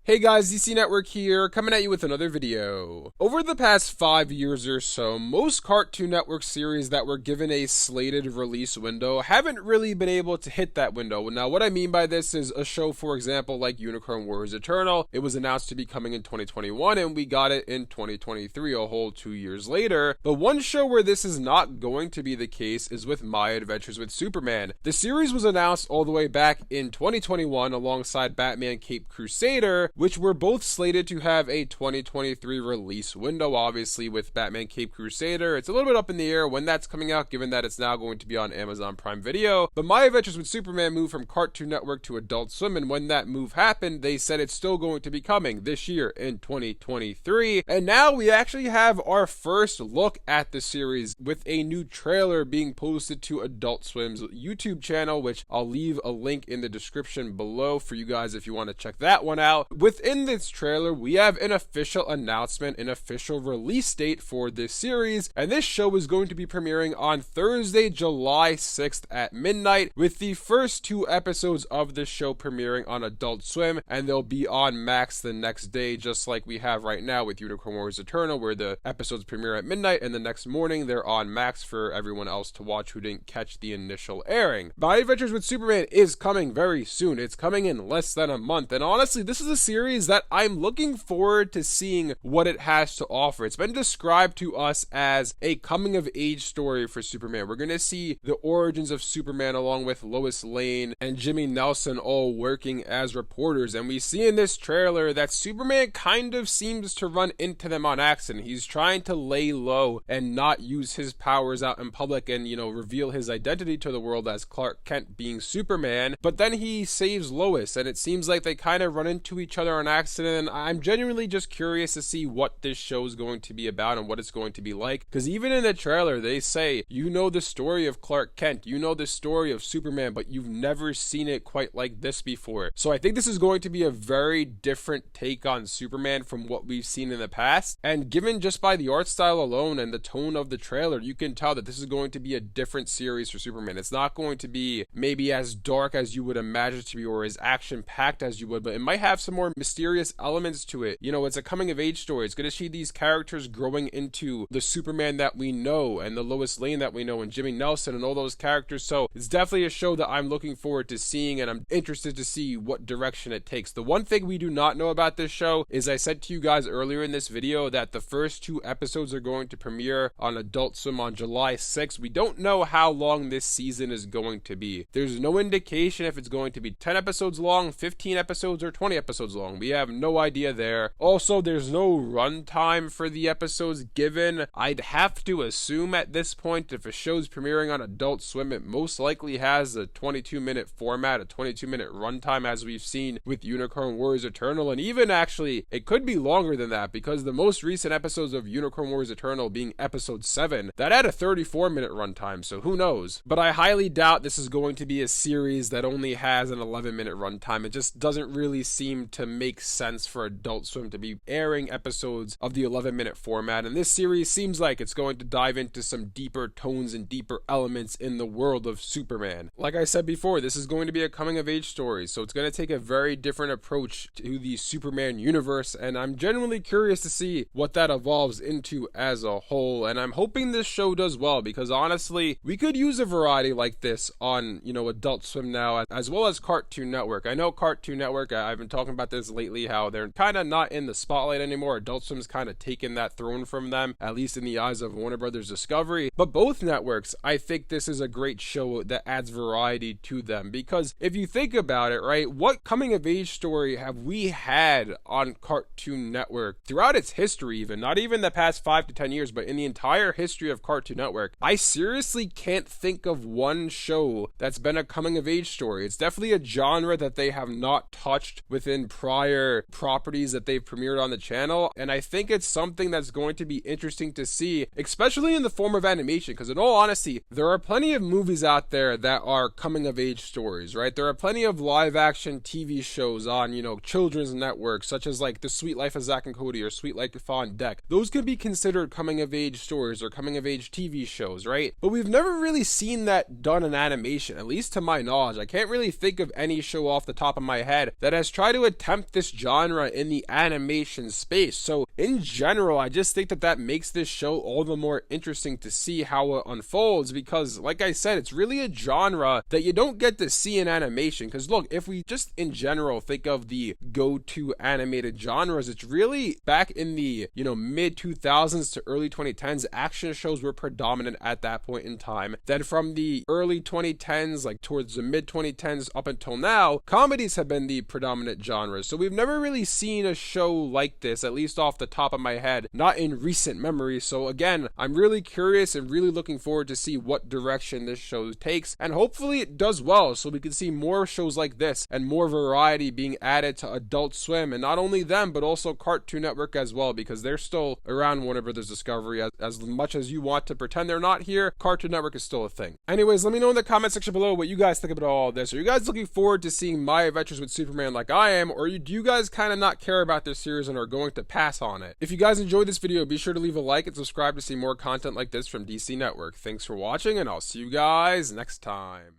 Hey guys, DC Network here, coming at you with another video. Over the past 5 years or so, most Cartoon Network series that were given a slated release window haven't really been able to hit that window. Now, what I mean by this is a show, for example, like Unicorn Warriors Eternal. It was announced to be coming in 2021, and we got it in 2023, a whole 2 years later. But one show where this is not going to be the case is with My Adventures with Superman. The series was announced all the way back in 2021 alongside Batman Caped Crusader, which were both slated to have a 2023 release window. Obviously, with Batman Caped Crusader, it's a little bit up in the air when that's coming out, given that it's now going to be on Amazon Prime Video. But My Adventures with Superman moved from Cartoon Network to Adult Swim, and when that move happened, they said it's still going to be coming this year in 2023. And now we actually have our first look at the series with a new trailer being posted to Adult Swim's YouTube channel, which I'll leave a link in the description below for you guys if you want to check that one out. Within this trailer, we have an official announcement, an official release date for this series, and this show is going to be premiering on Thursday, July 6th at midnight, with the first 2 episodes of this show premiering on Adult Swim, and they'll be on Max the next day, just like we have right now with Unicorn Warriors Eternal, where the episodes premiere at midnight, and the next morning they're on Max for everyone else to watch who didn't catch the initial airing. My Adventures with Superman is coming very soon. It's coming in less than a month, and honestly, this is a series that I'm looking forward to seeing what it has to offer. It's been described to us as a coming of age story for Superman. We're going to see the origins of Superman along with Lois Lane and Jimmy Nelson all working as reporters, and we see in this trailer that Superman kind of seems to run into them on accident. He's trying to lay low and not use his powers out in public and, reveal his identity to the world as Clark Kent being Superman, but then he saves Lois, and it seems like they kind of run into each other on accident. And I'm genuinely just curious to see what this show is going to be about and what it's going to be like, because even in the trailer they say, the story of Clark Kent, the story of Superman, but you've never seen it quite like this before. So I think this is going to be a very different take on Superman from what we've seen in the past, and given just by the art style alone and the tone of the trailer, you can tell that this is going to be a different series for Superman. It's not going to be maybe as dark as you would imagine it to be or as action packed as you would, but it might have some more mysterious elements to it. It's a coming of age story. It's going to see these characters growing into the Superman that we know and the Lois Lane that we know and Jimmy Nelson and all those characters. So it's definitely a show that I'm looking forward to seeing, and I'm interested to see what direction it takes. The one thing we do not know about this show is, I said to you guys earlier in this video that the first 2 episodes are going to premiere on Adult Swim on July 6th. We don't know how long this season is going to be. There's no indication if it's going to be 10 episodes long, 15 episodes, or 20 episodes long. We have no idea there. Also, there's no runtime for the episodes given. I'd have to assume at this point, if a show's premiering on Adult Swim, it most likely has a 22-minute format, a 22-minute runtime, as we've seen with Unicorn Warriors Eternal, and even actually, it could be longer than that, because the most recent episodes of Unicorn Warriors Eternal being episode 7, that had a 34-minute runtime, so who knows? But I highly doubt this is going to be a series that only has an 11-minute runtime. It just doesn't really seem to make sense for Adult Swim to be airing episodes of the 11-minute format, and this series seems like it's going to dive into some deeper tones and deeper elements in the world of Superman. Like I said before, this is going to be a coming of age story, so it's going to take a very different approach to the Superman universe, and I'm genuinely curious to see what that evolves into as a whole, and I'm hoping this show does well, because honestly, we could use a variety like this on, Adult Swim now, as well as Cartoon Network. I know Cartoon Network, I've been talking about this lately, how they're kind of not in the spotlight anymore. Adult Swim's kind of taken that throne from them, at least in the eyes of Warner Brothers Discovery. But both networks, I think this is a great show that adds variety to them, because if you think about it, right, what coming of age story have we had on Cartoon Network throughout its history, even not even the past 5 to 10 years, but in the entire history of Cartoon Network? I seriously can't think of one show that's been a coming of age story. It's definitely a genre that they have not touched within prior properties that they've premiered on the channel, and I think it's something that's going to be interesting to see, especially in the form of animation, because in all honesty, there are plenty of movies out there that are coming of age stories, right? There are plenty of live action TV shows on, children's networks, such as like The Sweet Life of Zack and Cody or Sweet Life of Fawn Deck. Those could be considered coming of age stories or coming of age TV shows, right? But we've never really seen that done in animation, at least to my knowledge. I can't really think of any show off the top of my head that has tried to attempt attempt this genre in the animation space. So in general, I just think that that makes this show all the more interesting to see how it unfolds, because like I said, it's really a genre that you don't get to see in animation. Because look, if we just in general think of the go-to animated genres, it's really back in the mid 2000s to early 2010s, action shows were predominant at that point in time. Then from the early 2010s, like towards the mid 2010s up until now, comedies have been the predominant genres. So we've never really seen a show like this, at least off the top of my head, not in recent memory. So again, I'm really curious and really looking forward to see what direction this show takes, and hopefully it does well, so we can see more shows like this and more variety being added to Adult Swim, and not only them but also Cartoon Network as well, because they're still around Warner Brothers Discovery. As much as you want to pretend they're not here, Cartoon Network is still a thing. Anyways, let me know in the comment section below what you guys think about all this. Are you guys looking forward to seeing My Adventures with Superman like I am, or do you guys kind of not care about this series and are going to pass on it? If you guys enjoyed this video, be sure to leave a like and subscribe to see more content like this from DC Network. Thanks for watching, and I'll see you guys next time.